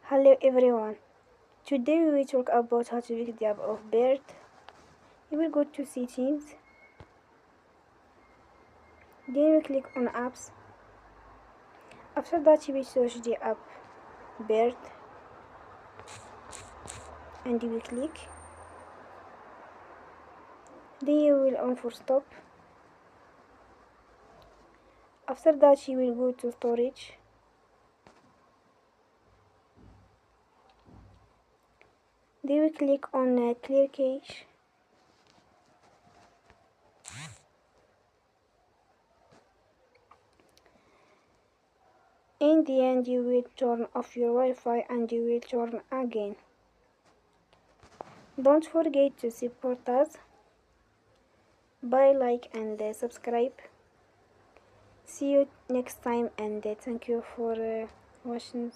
Hello everyone. Today we will talk about how to pick the app of bird. You will go to settings. Then you click on apps. After that you will search the app bird and you will click. Then you will on for stop. After that you will go to storage. Then we click on clear cache. In the end you will turn off your Wi-Fi and you will turn again. Don't forget to support us by like and subscribe. See you next time and thank you for watching.